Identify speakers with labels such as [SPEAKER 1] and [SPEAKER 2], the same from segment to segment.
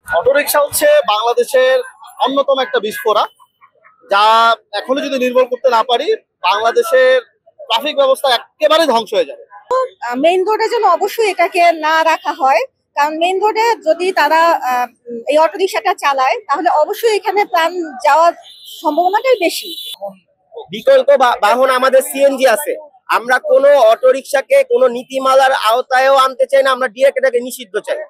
[SPEAKER 1] Autorickshaw হচ্ছে বাংলাদেশের অন্যতম একটা বিস্ফোরা, যা এখনো যদি নির্মূল করতে না পারি বাংলাদেশের ট্রাফিক ব্যবস্থা একেবারে ধ্বংস হয়ে যাবে।
[SPEAKER 2] মেইন রোডে যেন অবশ্যই এটাকে না রাখা হয়, কারণ মেইন রোডে যদি তারা এই অটো রিক্সাটা চালায় তাহলে অবশ্যই এখানে প্রাণ যাওয়ার সম্ভাবনাটাই বেশি।
[SPEAKER 3] বিকল্প বাহন আমাদের সিএনজি আছে। আমরা কোনো অটোরিকশাকে কোনো নীতিমালার আওতায়ও আনতে চাই না, আমরা ডিরেক্ট এটাকে নিষিদ্ধ চাই।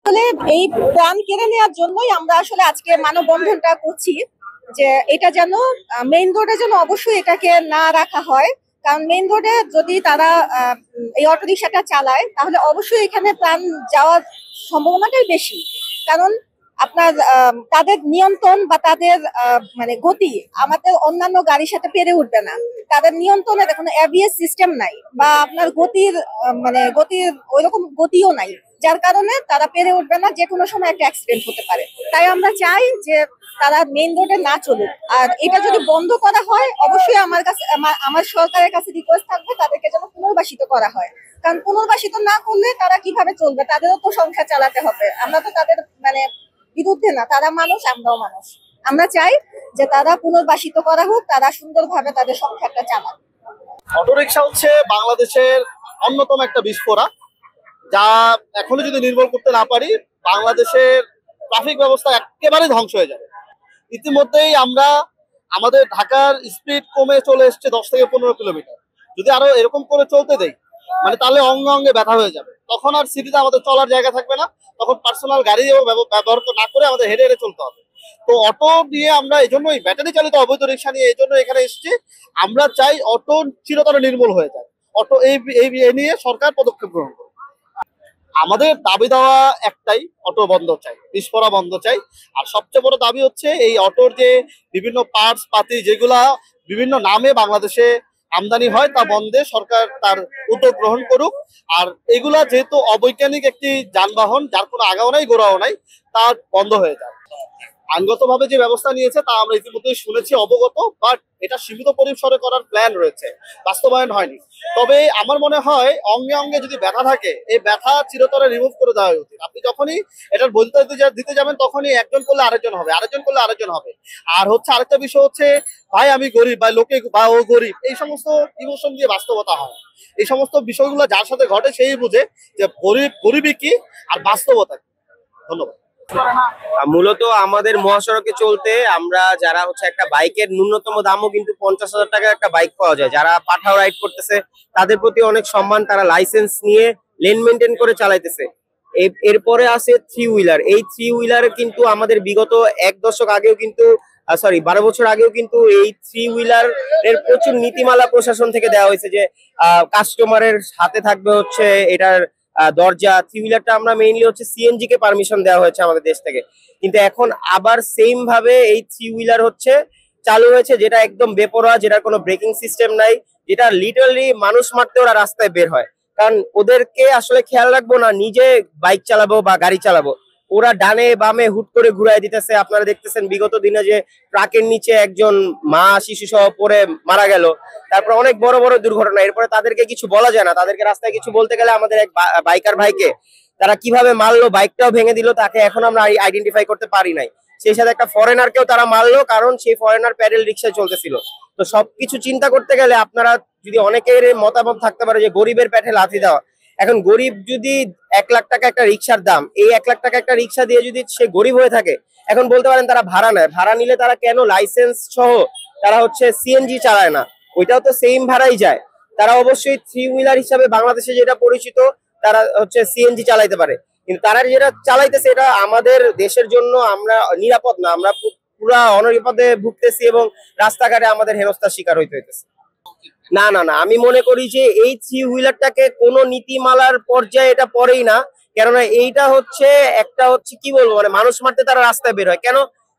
[SPEAKER 2] আসলে এই প্রাণ কেড়ে নেওয়ার জন্যই আমরা আসলে আজকে মানববন্ধনটা করছি, যে এটা যেন মেইন রোডে যেন অবশ্যই এটাকে না রাখা হয়, কারণ মেইন রোডে যদি তারা এই অটো রিক্সাটা চালায় তাহলে অবশ্যই এখানে প্রাণ যাওয়ার সম্ভাবনাটাই বেশি। কারণ আপনার তাদের নিয়ন্ত্রণ বা তাদের মানে গতি আমাদের অন্যান্য গাড়ির সাথে পেরে উঠবে না। তাদের নিয়ন্ত্রণে কোনো এবিএস সিস্টেম নাই বা আপনার গতির মানে গতির ওইরকম গতিও নাই, যার কারণে তারা পেরে উঠবে না, যে কোনো সময় একটা অ্যাক্সিডেন্ট হতে পারে। তাই আমরা চাই যে তারা মেইন রোডে না চলুক, আর এটা যদি বন্ধ করা হয় অবশ্যই আমার কাছে আমার সরকারের কাছে রিকোয়েস্ট থাকবে তাদেরকে যেন পুনর্বাসিত করা হয়। কারণ পুনর্বাসিত না করলে তারা কিভাবে চলবে, তাদেরও তো সংসার চালাতে হবে। আমরা তো তাদের মানে বিরুদ্ধে না, তারা মানুষ আমরাও মানুষ। আমরা চাই যে তারা পুনর্বাসিত করা হোক, তারা সুন্দরভাবে তাদের সংসারটা চালাক।
[SPEAKER 1] অটোরিকশা হচ্ছে বাংলাদেশের অন্যতম একটা বিস্ফোরা, যা এখনো যদি নির্মূল করতে না পারি বাংলাদেশের ট্রাফিক ব্যবস্থা একেবারে ধ্বংস হয়ে যাবে। ইতিমধ্যেই আমরা আমাদের ঢাকার স্পিড কমে চলে এসছে 10 থেকে 15 কিলোমিটার। যদি আরো এরকম করে চলতে দেই মানে তাহলে অঙ্গে অঙ্গে ব্যথা হয়ে যাবে। তখন আর সিটিতে আমাদের চলার জায়গা থাকবে না, তখন পার্সোনাল গাড়িও ব্যবহার না করে আমাদের হেঁটে হেঁটে চলতে হবে। তো অটো নিয়ে আমরা এই জন্যই ব্যাটারি চালিত অবৈধ রিক্সা নিয়ে এই জন্য এখানে এসেছি। আমরা চাই অটো চিরতরে নির্মূল হয়ে যায়। অটো এই নিয়ে সরকার পদক্ষেপ গ্রহণ করে। আমাদের দাবি দেওয়া একটাই, অটো বন্ধ চাই, বিস্ফোরা বন্ধ চাই। আর সবচেয়ে বড় দাবি হচ্ছে এই অটোর যে বিভিন্ন পার্টস পাতি যেগুলা বিভিন্ন নামে বাংলাদেশে আমদানি হয় তা বন্ধে সরকার তার উদ্যোগ গ্রহণ করুক। আর এগুলা যেহেতু অবৈজ্ঞানিক একটি যানবাহন, যার কোনো আগাও নাই গোড়াও নাই, তা বন্ধ হয়ে যায়। আইনগতভাবে যে ব্যবস্থা নিয়েছে তা আমরা ইতিমধ্যেই শুনেছি, অবগত, বাট এটা সীমিত পরিসরে করার প্ল্যান রয়েছে, বাস্তবায়ন হয়নি। তবে আমার মনে হয় অঙ্গে অঙ্গে যদি ব্যথা থাকে এই ব্যথা চিরতরে রিমুভ করে দেওয়া উচিত। আপনি যখনই এটার বৈধতা দিতে যাবেন তখনই একজন করলে আরেকজন হবে, আরেকজন করলে আরেকজন হবে। আর হচ্ছে আরেকটা বিষয় হচ্ছে, ভাই আমি গরিব বা লোকে বা ও গরিব, এই সমস্ত ইমোশন দিয়ে বাস্তবতা হয়। এই সমস্ত বিষয়গুলো যার সাথে ঘটে সেই বুঝে যে গরিবই কি আর বাস্তবতা কি। ধন্যবাদ।
[SPEAKER 3] মূলত আমাদের মহাসড়কে চলতে আমরা যারা হচ্ছে একটা বাইকের ন্যূনতম দামও কিন্তু 50,000 টাকার একটা বাইক পাওয়া যায়। যারা পাঠাও রাইড করতেছে তাদের প্রতি অনেক সম্মান, তারা লাইসেন্স নিয়ে লেন মেনটেন করে চালাইতেছে। এরপরে আছে থ্রি হুইলার। এই থ্রি হুইলার কিন্তু আমাদের বিগত 1 দশক আগেও কিন্তু 12 বছর আগেও কিন্তু এই থ্রি হুইলার এর প্রচুর নীতিমালা প্রশাসন থেকে দেওয়া হয়েছে যে কাস্টমারের হাতে থাকবে হচ্ছে এটার দরজা। থ্রি হুইলারটা আমরা মেইনলি হচ্ছে সিএনজি কে পারমিশন দেওয়া হয়েছে আমাদের দেশ থেকে, কিন্তু এখন আবার সেম ভাবে এই থ্রি হুইলার হচ্ছে চালু হয়েছে, যেটা একদম বেপরোয়া, যেটার কোনো ব্রেকিং সিস্টেম নাই, যেটা লিটারালি মানুষ মারতে ওরা রাস্তায় বের হয়। কারণ ওদেরকে আসলে খেয়াল রাখবো না নিজে বাইক চালাবো বা গাড়ি চালাবো, ওরা ডানে বামে হুট করে ঘুরাই দিতেছে। আপনারা দেখতেছেন বিগত দিনে যে ট্রাকের নিচে একজন মা শিশু সহ পড়ে মারা গেল, তারপর অনেক বড় বড় দুর্ঘটনা। এরপরে তাদেরকে কিছু বলা যায় না, তাদেরকে রাস্তায় কিছু বলতে গেলে আমাদের এক বাইকার ভাইকে তারা কিভাবে মারলো, বাইকটাও ভেঙে দিল, তাকে এখন আমরা আইডেন্টিফাই করতে পারি নাই। সেই সাথে একটা ফরেনারকেও তারা মারলো, কারণ সেই ফরেনার প্যাডেল রিক্সায় চলতেছিল। তো সবকিছু চিন্তা করতে গেলে আপনারা যদি অনেকের মতামত থাকতে পারে যে গরিবের পেটে লাথি দেওয়া। এখন গরিব যদি 1 লাখ টাকা একটা রিক্সার দাম, এই 1 লাখ টাকা একটা রিক্সা দিয়ে যদি সে গরিব হয়ে থাকে, এখন বলতে পারেন তারা ভাড়া নেয়, ভাড়া নিলে তারা কেন লাইসেন্স সহ তারা হচ্ছে সিএনজি চালায় না? ওইটাও তো সেম ভাড়াই যায়। তারা অবশ্যই থ্রি হুইলার হিসাবে বাংলাদেশে যেটা পরিচিত তারা হচ্ছে সিএনজি চালাইতে পারে, কিন্তু তারা যেটা চালাইতেছে এটা আমাদের দেশের জন্য আমরা নিরাপদ না, আমরা পুরা অনিরাপদে ভুগতেছি এবং রাস্তাঘাটে আমাদের হেনস্থার শিকার হইতে হইতেছে। না না না, আমি মনে করি যে এই থ্রি হুইলারটাকে কোনো নীতিমালার পর্যায়ে এটা পড়েই না। কেননা এইটা হচ্ছে একটা হচ্ছে কি বলবো, মানে মানুষ মারতে তারা রাস্তায় বের হয় কেন?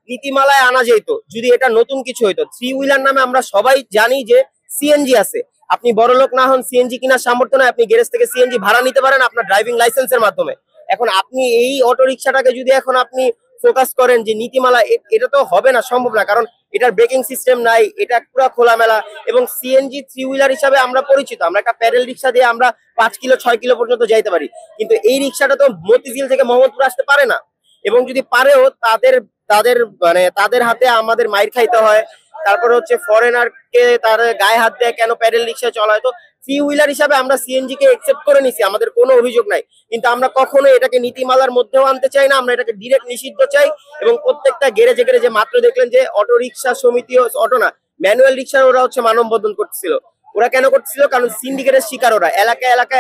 [SPEAKER 3] নীতিমালায় আনা যেত যদি এটা নতুন কিছু হইতো। থ্রি হুইলার নামে আমরা সবাই জানি যে সিএনজি আছে। আপনি বড়লোক না হন, সিএনজি কেনার সামর্থ্য নয়, আপনি গ্যারেজ থেকে সিএনজি ভাড়া নিতে পারেন আপনার ড্রাইভিং লাইসেন্সের মাধ্যমে। এখন আপনি এই অটো রিক্সাটাকে যদি এখন আপনি ফোকাস করেন যে নীতিমালা, এটা তো হবে না, সম্ভব না, কারণ এটার ব্রেকিং সিস্টেম নাই, এটা পুরো খোলামেলা। এবং সিএনজি থ্রি হুইলার হিসাবে আমরা পরিচিত, আমরা একটা প্যাডেল রিক্সা দিয়ে আমরা 5 কিলো 6 কিলো পর্যন্ত যাইতে পারি, কিন্তু এই রিক্সাটা তো মতিঝিল থেকে মোহাম্মদপুর আসতে পারে না। এবং যদি পারেও তাদের তাদের মানে তাদের হাতে আমাদের মাইর খাইতে হয়। তারপরে হচ্ছে ফরেনার কে তার গায়ে হাত দেয় কেন প্যাডেল রিক্সা চলায়। তো থ্রি হুইলার হিসাবে আমরা সিএনজি কে একসেপ্ট করে নিছি, আমাদের কোনো অভিযোগ নাই, কিন্তু আমরা কখনো এটাকে নীতিমালার মধ্যেও আনতে চাই না, আমরা এটাকে ডিরেক্ট নিষিদ্ধ চাই। এবং প্রত্যেকটা গ্যারেজে গ্যারেজে মাত্র দেখলেন যে অটো রিক্সা সমিতি, অটো না ম্যানুয়াল রিক্সার ওরা হচ্ছে মানববন্ধন করতেছিল। ওরা কেন করতেছিল? কারণ সিন্ডিকেটের শিকার ওরা,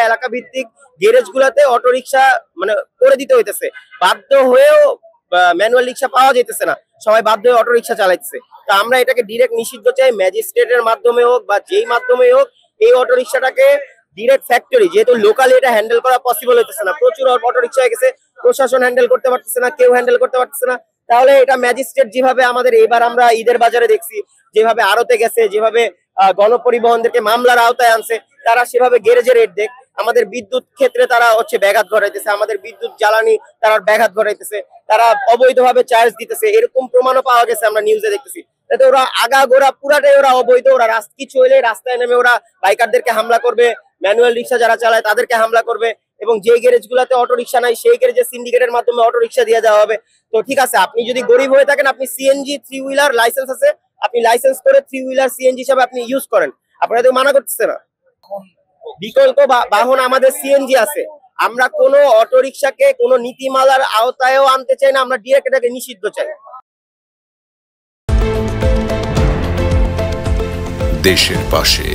[SPEAKER 3] এলাকা ভিত্তিক গ্যারেজ গুলাতে অটো রিক্সা মানে করে দিতে হইতেছে, বাধ্য হয়েও ম্যানুয়াল রিক্সা পাওয়া যেতেছে না, সবাই বাধ্য হয়ে অটো রিক্সা চালাইতেছে। তো আমরা এটাকে ডিরেক্ট নিষিদ্ধ চাই, ম্যাজিস্ট্রেটের মাধ্যমে হোক বা যেই মাধ্যমে হোক এই অটো রিক্সাটাকে ডিরেক্ট ফ্যাক্টরি, যেহেতু লোকালি এটা হ্যান্ডেল করা পসিবল হইতেছে না, প্রচুর অটো রিক্সা হয়ে গেছে, প্রশাসন হ্যান্ডেল করতে পারতেছে না, কেউ হ্যান্ডেল করতে পারতেছে না। তাহলে এটা ম্যাজিস্ট্রেট যেভাবে আমাদের এবার আমরা ঈদের বাজারে দেখছি, যেভাবে আড়তে গেছে, যেভাবে গণপরিবহনদেরকে মামলার আওতায় আনছে, তারা সেভাবে গ্যারেজে রেট দেখ। আমাদের বিদ্যুৎ ক্ষেত্রে তারা হচ্ছে ব্যাঘাত ঘটাইতেছে, আমাদের বিদ্যুৎ জ্বালানি তারা ব্যাঘাত ঘটাইতেছে, তারা অবৈধভাবে চার্জ দিতেছে, এরকম প্রমাণও পাওয়া গেছে, আমরা নিউজে দেখতেছি। তাতে ওরা আগাগোড়া পুরাটাই ওরা অবৈধ, ওরা কিছু হইলে রাস্তায় নেমে ওরা বাইকারদেরকে হামলা করবে, ম্যানুয়াল রিক্সা যারা চালায় তাদেরকে হামলা করবে, এবং যে গ্যারেজ গুলাতে অটো রিক্সা নাই সেই গ্যারেজে সিন্ডিকেটের মাধ্যমে অটো রিক্সা দিয়ে দেওয়া হবে। তো ঠিক আছে, আপনি যদি গরিব হয়ে থাকেন, আপনি সিএনজি থ্রি হুইলার লাইসেন্স আছে, আপনি লাইসেন্স করে থ্রি হুইলার সিএনজি হিসাবে আপনি ইউজ করেন, আপনারা তো মানা করতেছে না। বিকল্প বাহন আমাদের সিএনজি আছে, আমরা কোনো অটো রিক্সাকে কোনো নীতিমালার আওতায়ও আনতে চাই না, আমরা ডিরেক্ট এটাকে নিষিদ্ধ চাই।
[SPEAKER 4] দেশের পাশে